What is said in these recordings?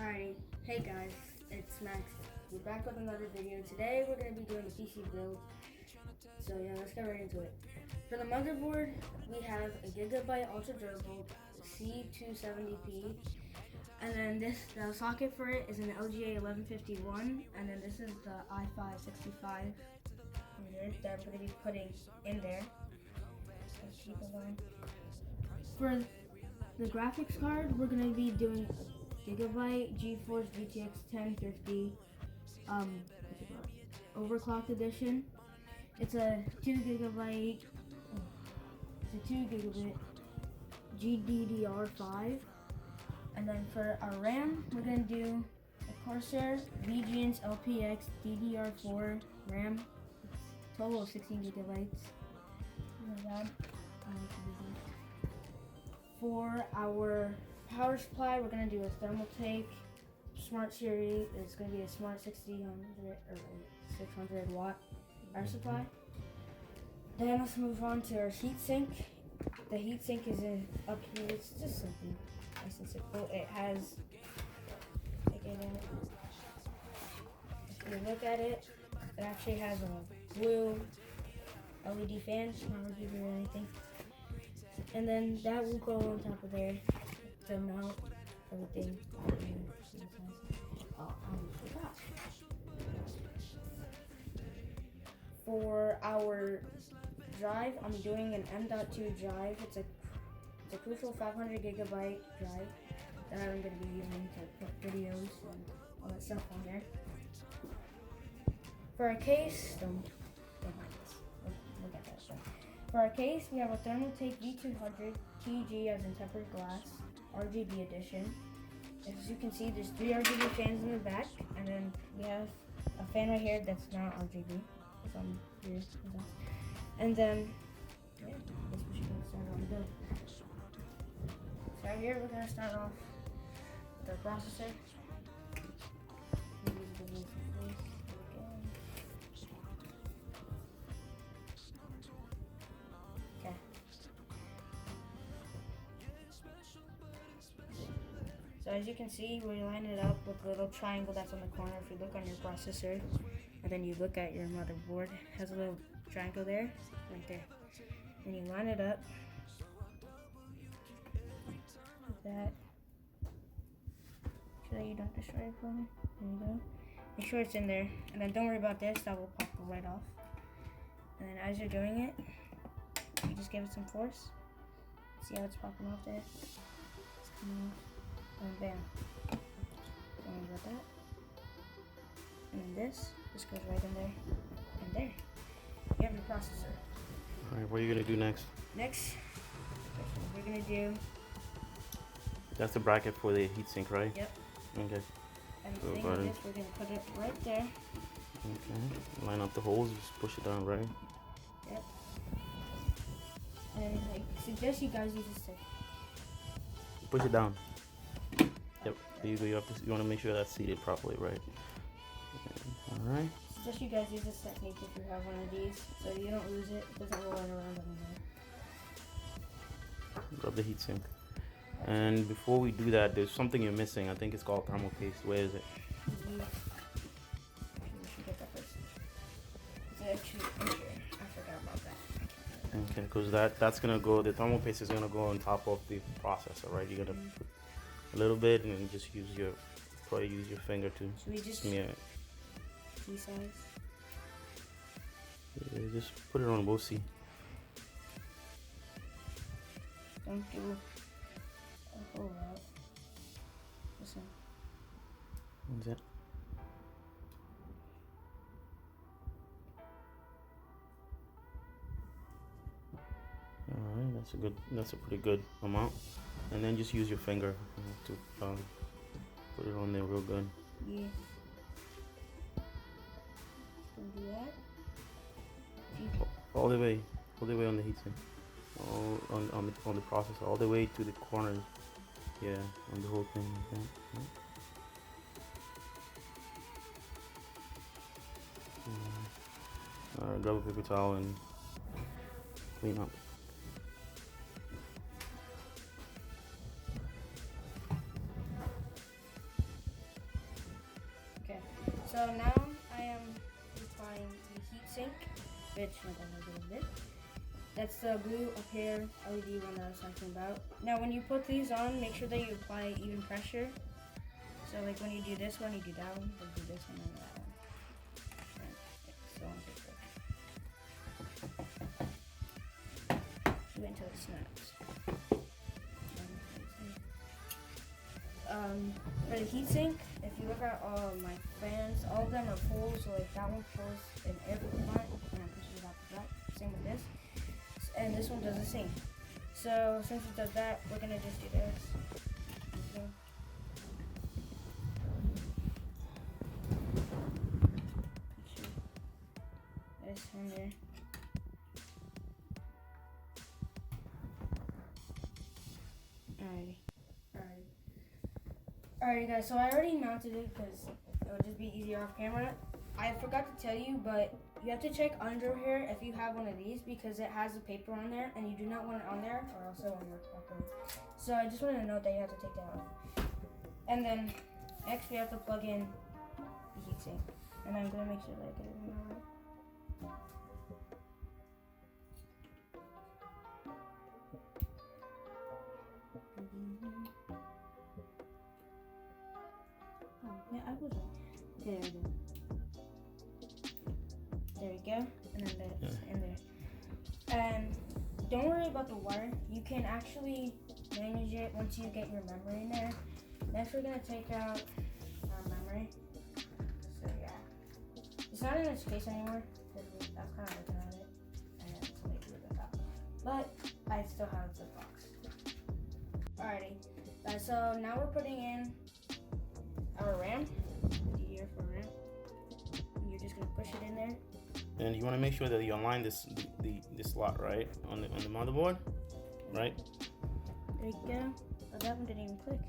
Alrighty, hey guys, it's Max. We're back with another video. Today we're going to be doing a PC build. So yeah, let's get right into it. For the motherboard, we have a Gigabyte Ultra Durable C270p. And then the socket for it is an LGA 1151. And then this is the i5-65 right here that I'm going to be putting in there. Let's keep it going. For the graphics card, we're going to be doing Gigabyte GeForce GTX 1050 overclocked edition. It's a 2 gigabit GDDR5. And then for our RAM, we're gonna do a Corsair Legion's LPX DDR4 RAM, total of 16 gigabytes. For our power supply, we're gonna do a Thermaltake Smart Series. It's gonna be a Smart 600 or 600 watt power supply. Then let's move on to our heatsink. The heatsink is up here. It's just something nice and simple. It has, if you look at it, it actually has a blue LED fan, not RGB or anything. And then that will go on top of there to mount everything. Oh, I forgot. For our drive, I'm doing an M.2 drive. It's a crucial 500 gigabyte drive that I'm going to be using to put videos and all that stuff on there. For our case, don't mind this. Look at that stuff. For our case, we have a Thermaltake V200 TG as in tempered glass, RGB edition. As you can see, there's 3 RGB fans in the back, and then we have a fan right here that's not RGB. It's on here. And then, yeah, I guess we should start on the build. So here we're gonna start off with our processor. Okay. So as you can see, we line it up with the little triangle that's on the corner. If you look on your processor, and then you look at your motherboard, it has a little triangle there, right there. And you line it up like that. So that you don't destroy it for me. There you go. Make sure it's in there. And then don't worry about this, that will pop right off. And then as you're doing it, you just give it some force. See how it's popping off there? It's coming off. And bam. Don't worry about that. And then this goes right in there. And there. You have your processor. Alright, what are you gonna do next? Next, we're gonna do. That's the bracket for the heatsink, right? Yep. Okay. And the thing is, we're gonna put it right there. Okay. Line up the holes, just push it down, right? Yep. And I suggest you guys use a stick. Push it down. Yep. There you go. You want to make sure that's seated properly, right? Okay. All right. Suggest you guys use this technique if you have one of these, so you don't lose it. It doesn't roll around anymore. Rub the heatsink. And before we do that, there's something you're missing. I think it's called thermal paste. Where is it? We should get that first. It's actually in here. I forgot about that. Okay, because that's gonna go. The thermal paste is gonna go on top of the processor, right? You're gonna put a little bit, and then just use your finger to smear it. Size. Yeah, just put it on both sides. Don't do a whole lot. Listen. What's that? Alright, that's a pretty good amount. And then just use your finger to put it on there real good. Yeah. Do that. All the way on the heatsink, on the processor, all the way to the corners. Yeah, on the whole thing like that. Yeah. Alright, grab a paper towel and clean up. So now I am applying the heat sink, which I don't know a bit. That's the blue up here LED one that I was talking about. Now when you put these on, make sure that you apply even pressure. So like when you do this one, you do that one, then do this one and that one. And so on and so forth. Do it until it snaps. For the heatsink, if you look at all of my fans, all of them are full. So like that one pulls an air from the front and then pushes it out the back. Same with this, and this one does the same. So since it does that, we're gonna just do this. Okay. This one there. Alrighty guys, so I already mounted it because it would just be easier off camera. I forgot to tell you, but you have to check under here if you have one of these because it has a paper on there and you do not want it on there or else it won't work properly. So I just want to note that you have to take that off. And then next we have to plug in the heatsink. And I'm going to make sure that I get it in the right. Yeah, I was right. There we go. There we go. And then that's in there. And don't worry about the wire. You can actually manage it once you get your memory in there. Next we're going to take out our memory. So yeah. It's not in its case anymore. Because I was kind of looking at it. And somebody threw it out. But I still have the box. Alrighty. So now we're putting in our RAM, the ear for RAM. And you're just gonna push it in there. And you want to make sure that you align this slot right on the motherboard, right? There you go. Oh, that one didn't even click.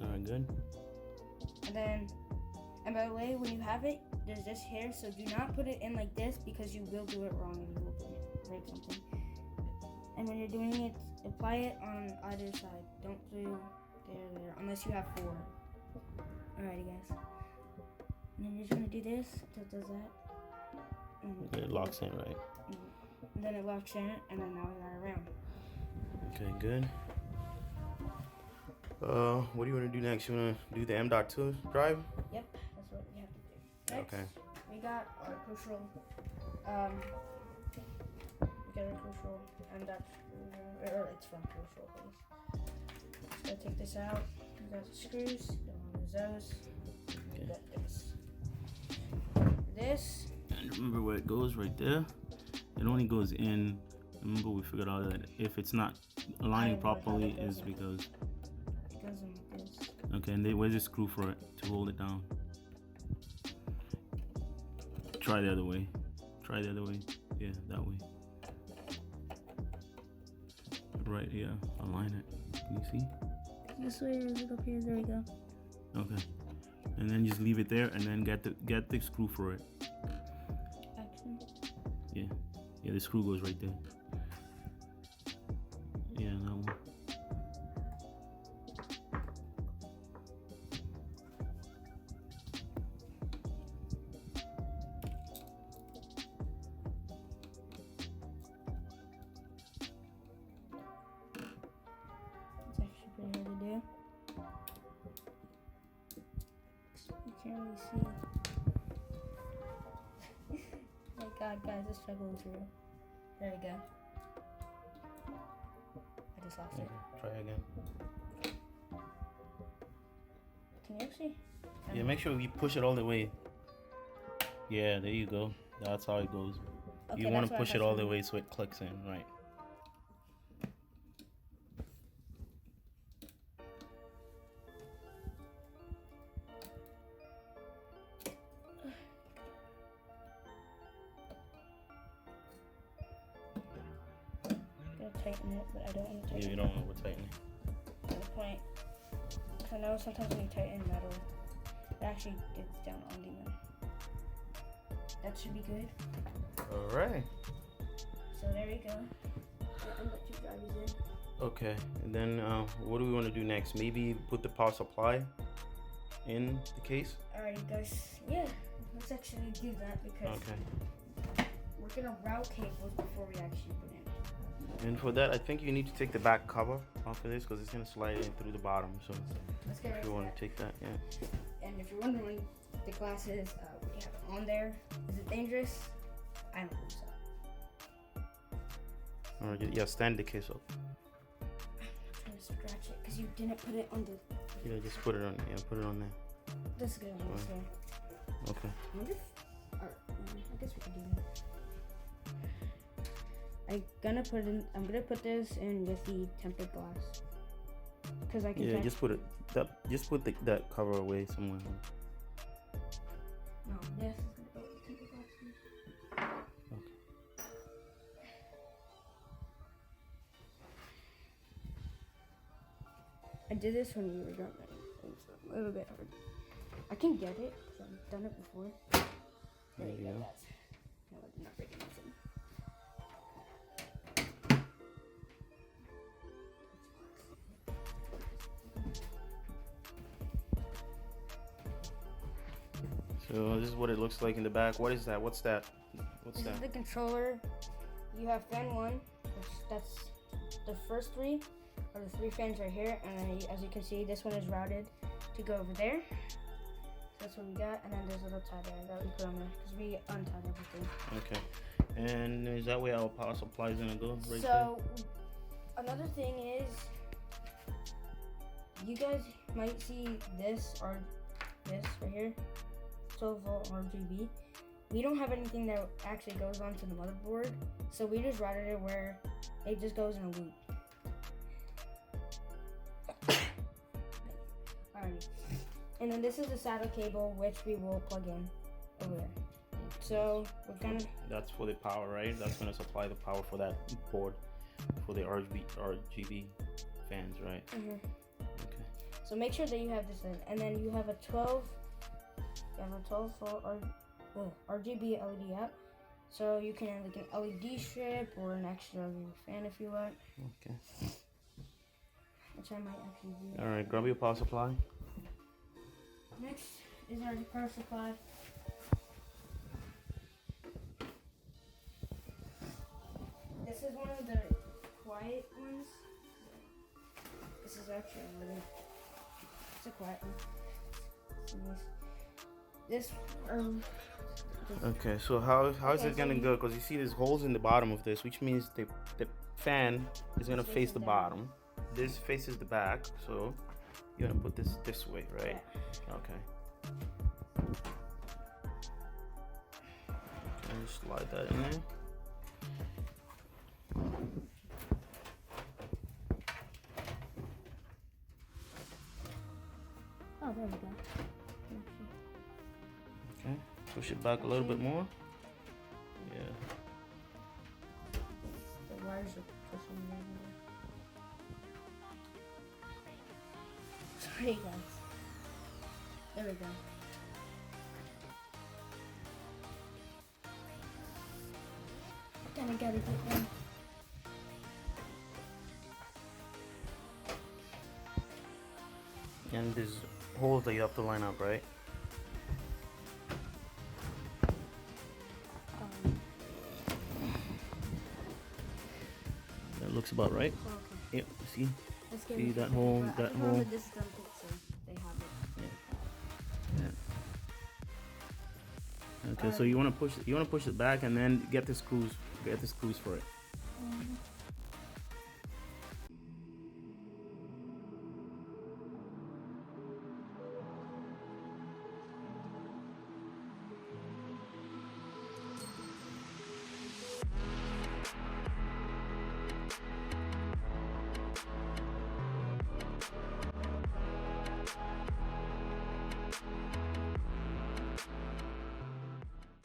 All right, good. And by the way, when you have it, there's this here, so do not put it in like this because you will do it wrong and you will break something. And when you're doing it, apply it on either side. Don't do there, unless you have 4. Alrighty guys. And then you're just gonna do this till it does that. And it locks in, right? And then it locks in, and then now we got it around. Okay, good. What do you want to do next? You want to do the M.2 drive? Yep, that's what we have to do. Next, okay. We got our crucial, and that's, or it's from crucial, please. Just gotta take this out. We got the screws, don't lose those. Okay. We got this. And remember where it goes right there? It only goes in. Remember we figured out that if it's not aligning properly is because it goes in like this. Okay, and where's the screw for it to hold it down? Try the other way. Try the other way. Yeah, that way. Right, yeah. Align it. Can you see? This way or is it up here? There we go. Okay. And then just leave it there and then get the screw for it. Action. Yeah. Yeah, the screw goes right there. Yeah, that one. It's actually pretty hard to do. You can't really see. My God, guys, this struggle is real. There we go. I just lost it. Try again. Can you actually? Yeah, make sure you push it all the way. Yeah, there you go. That's how it goes. Okay, you want to push it all the way so it clicks in, right? Tighten it, but I don't want to tighten it. Yeah, you don't want to tighten it. At the point. I know sometimes when you tighten metal, it actually digs down on the metal. That should be good. Alright. So there you go. I'm let you drive these in. Okay, and then what do we want to do next? Maybe put the power supply in the case? Alright, guys. Yeah, let's actually do that because we're gonna route cables before we actually put in. And for that, I think you need to take the back cover off of this because it's gonna slide in through the bottom. So let's get right if you to want that. to take that, yeah. And if you're wondering, the glasses we have on there. Is it dangerous? I don't think so. Alright, yeah, stand the case up. I'm trying to scratch it because you didn't put it on the. Yeah, just put it on. Yeah, put it on there. This is good. Okay. I wonder if, I guess we could do that. I'm gonna put this in with the tempered glass because I can. Yeah, just put it. Just put that cover away somewhere. No, this is gonna go with the tempered glass. Okay. I did this when we were done. It was a little bit hard. I can get it because I've done it before. There you go, guys. No, I did not break anything. So this is what it looks like in the back. What is that? What's that? What's This that? is the controller. You have fan 1, which that's the first 3, or the 3 fans right here, and then as you can see, this one is routed to go over there. So that's what we got, and then there's a little tie there that we put on there because we untied everything. Okay. And is that where our power supply is gonna go? Right So another thing is, you guys might see this or this right here, 12 volt RGB. We don't have anything that actually goes onto the motherboard, so we just routed it where it just goes in a loop. Alrighty. And then this is the saddle cable, which we will plug in over there. So we're gonna. That's for the power, right? That's gonna supply the power for that board, for the RGB fans, right? Mhm. Okay. So make sure that you have this in, and then you have a 12 volt RGB LED out. So you can have like an LED strip or an extra fan if you want, Okay. which I might actually do. All right. Grab your power supply. Next is our power supply. This is one of the quiet ones. This is actually it's a quiet one. This Okay. So how is it gonna go? Because you see there's holes in the bottom of this, which means the fan is gonna face the bottom. This faces the back, so you're gonna put this way, right? Yeah. Okay. And slide that in there. Oh, there we go. Okay. Push it back a little bit more. Yeah. The wires are pushing me over. Sorry, guys. There we go. Then I gotta get them. And there's holes that you have to line up, right? That looks about right. Okay. Yep. See? Let's get See it. that hole? I That just remember hole? this is done so they have it. Okay. So you want to push it back and then get the screws for it. Mhm.